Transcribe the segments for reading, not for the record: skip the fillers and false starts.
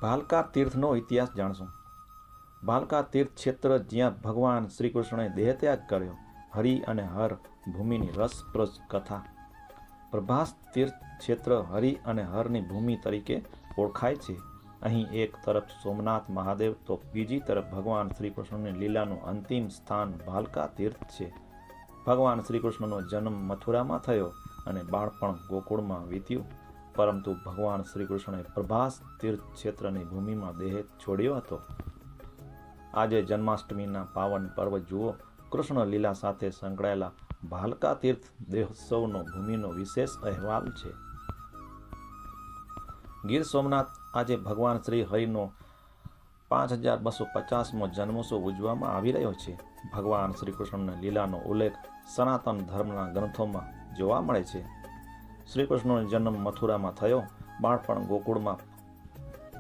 ભાલકા તીર્થનો ઇતિહાસ જાણશું। ભાલકા તીર્થ ક્ષેત્ર જ્યાં ભગવાન શ્રી કૃષ્ણે દેહત્યાગ કર્યો, હરિ અને હર ભૂમિની રસપ્રદ કથા। પ્રભાસ તીર્થ ક્ષેત્ર હરિ અને હરની ભૂમિ તરીકે ઓળખાય છે। અહીં એક તરફ સોમનાથ મહાદેવ તો બીજી તરફ ભગવાન શ્રી કૃષ્ણની લીલાનું અંતિમ સ્થાન ભાલકા તીર્થ છે। ભગવાન શ્રી કૃષ્ણનો જન્મ મથુરામાં થયો અને બાળપણ ગોકુળમાં વીત્યું, પરંતુ ભગવાન શ્રી કૃષ્ણે પ્રભાસ તીર્થ ક્ષેત્રની ભૂમિમાં દેહ છોડ્યો હતો। આજે જન્માષ્ટમીના પાવન પર્વ જુઓ, કૃષ્ણ લીલા સાથે સંકળાયેલા ભાલકા તીર્થ દેહોત્સવનો ભૂમિનો વિશેષ અહેવાલ છે। ગીર સોમનાથ આજે ભગવાન શ્રી હરિનો 5250મો જન્મોત્સવ ઉજવવામાં આવી રહ્યો છે। ભગવાન શ્રી કૃષ્ણની લીલાનો ઉલ્લેખ સનાતન ધર્મના ગ્રંથોમાં જોવા મળે છે। શ્રી કૃષ્ણનો જન્મ મથુરામાં થયો, બાળપણ ગોકુળમાં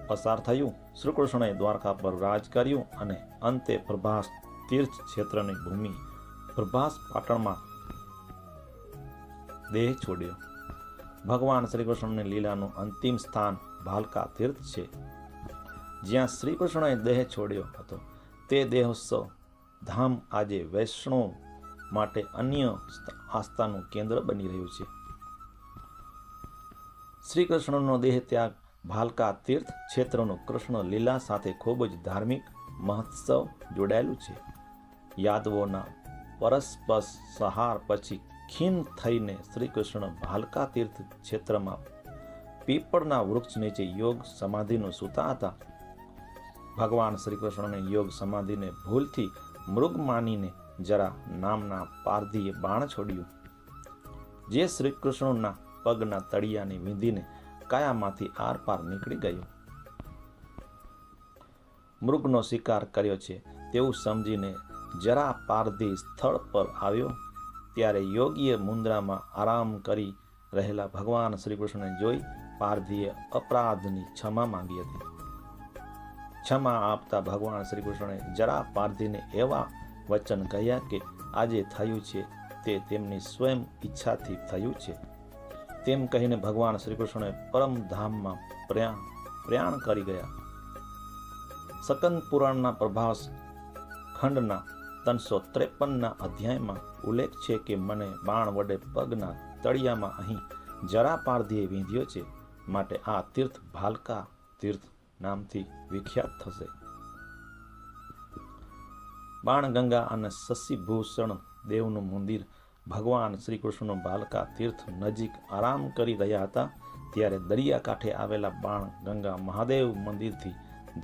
પસાર થયું, શ્રી કૃષ્ણએ દ્વારકા પર રાજ કર્યું અને અંતે પ્રભાસ તીર્થ ક્ષેત્રની ભૂમિ પ્રભાસ પાટણમાં દેહ છોડ્યો। ભગવાન શ્રી કૃષ્ણની લીલાનું અંતિમ સ્થાન ભાલકા તીર્થ છે, જ્યાં શ્રી કૃષ્ણએ દેહ છોડ્યો હતો। તે દેહોત્સવ ધામ આજે વૈષ્ણવ માટે અન્ય આસ્થાનું કેન્દ્ર બની રહ્યું છે। શ્રી કૃષ્ણનો દેહ ત્યાગ ભાલકા તીર્થ ક્ષેત્રનું કૃષ્ણ લીલા સાથે ખૂબ જ ધાર્મિક મહોત્સવ જોડાયેલું છે। યાદવોના પરસ્પર સહાર પછી ખીન થઈને શ્રી કૃષ્ણ ભાલકા તીર્થ ક્ષેત્રમાં પીપળના વૃક્ષ નીચે યોગ સમાધિનું સૂતા હતા। ભગવાન શ્રી કૃષ્ણને યોગ સમાધિને ભૂલથી મૃગ માનીને જરા નામના પારધીએ બાણ છોડ્યું, જે શ્રી કૃષ્ણના પગના તળિયાની વિંધીને કાયામાંથી આર પાર નીકળી ગયું। મૃગનો શિકાર કર્યો છે તેવું સમજીને જરા પારધી સ્થળ પર આવ્યો, ત્યારે યોગીએ મુદ્રામાં આરામ કરી રહેલા ભગવાન શ્રી કૃષ્ણને જોઈ પારધીએ અપરાધની ક્ષમા માંગી હતી। ક્ષમા આપતા ભગવાન શ્રી કૃષ્ણે જરા પારધીને એવા વચન કહ્યા કે આજે થયું છે તે તેમની સ્વયં ઈચ્છાથી થયું છે। તેમ કહીને ભગવાન શ્રી કૃષ્ણે પરમધામમાં પ્રયાણ કરી ગયા। સ્કંદ પુરાણના પ્રભાસ ખંડના 353ના અધ્યાયમાં ઉલ્લેખ છે કે મને બાણ વડે પગના તળિયામાં અહીં જરા પારધીએ વીંધ્યો છે, માટે આ તીર્થ ભાલકા તીર્થ નામથી વિખ્યાત થશે। બાણગંગા અને શશિભૂષણ દેવનું મંદિર ભગવાન શ્રી કૃષ્ણ ભાલકા તીર્થ નજીક આરામ કરી રહ્યા હતા, ત્યારે દરિયાકાંઠે આવેલા બાણગંગા મહાદેવ મંદિરથી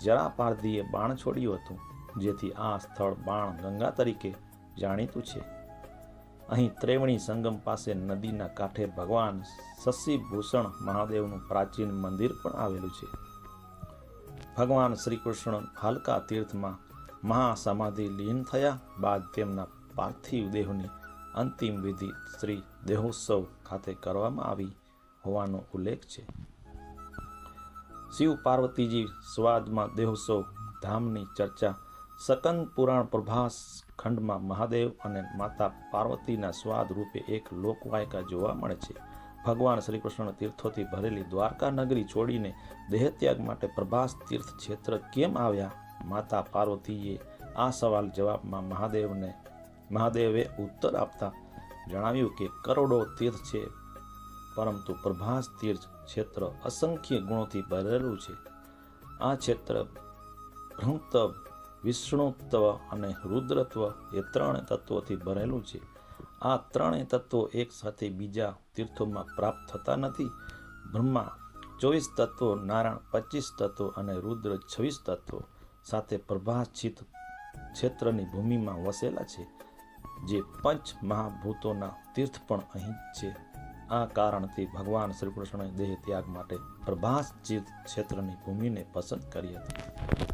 જરા પારધીએ બાણ છોડ્યું હતું, જેથી આ સ્થળ બાણગંગા તરીકે જાણીતું છે। અહીં ત્રિવેણી સંગમ પાસે નદીના કાંઠે ભગવાન શશિભૂષણ મહાદેવનું પ્રાચીન મંદિર પણ આવેલું છે। ભગવાન શ્રી કૃષ્ણ ભાલકા તીર્થમાં મહાસમાધિ લીન થયા બાદ તેમના પાર્થિવ દેહની અંતિમ વિધિ શ્રી દેહોત્સવ ખાતે કરવામાં આવી હોવાનો ઉલ્લેખ છે। શિવ પાર્વતીજી સ્વાદમાં દેહોત્સવ ધામની ચર્ચા સ્કંદ પુરાણ પ્રભાસ ખંડમાં મહાદેવ અને માતા પાર્વતીના સ્વાદ રૂપે એક લોકવાયકા જોવા મળે છે। ભગવાન શ્રી કૃષ્ણ તીર્થોથી ભરેલી દ્વારકા નગરી છોડીને દેહત્યાગ માટે પ્રભાસ તીર્થ ક્ષેત્ર કેમ આવ્યા? માતા પાર્વતીએ આ સવાલ જવાબમાં મહાદેવે ઉત્તર આપતા જણાવ્યું કે કરોડો તીર્થ છે, પરંતુ પ્રભાસ તીર્થ ક્ષેત્ર અસંખ્ય ગુણોથી ભરેલું છે। આ ક્ષેત્ર બ્રહ્મત્વ, વિષ્ણુત્વ અને રુદ્રત્વ એ ત્રણ તત્વોથી ભરેલું છે। આ ત્રણેય તત્વો એક સાથે બીજા તીર્થોમાં પ્રાપ્ત થતા નથી। બ્રહ્મા 24 તત્વો, નારાયણ 25 તત્વો અને રુદ્ર 26 તત્વો સાથે પ્રભાસિત ક્ષેત્રની ભૂમિમાં વસેલા છે, જે પંચ મહાભૂતોના તીર્થ પણ અહીં જ છે। આ કારણથી ભગવાન શ્રી કૃષ્ણે દેહ ત્યાગ માટે પ્રભાસ તીર્થ ક્ષેત્રની ભૂમિને પસંદ કરી હતી।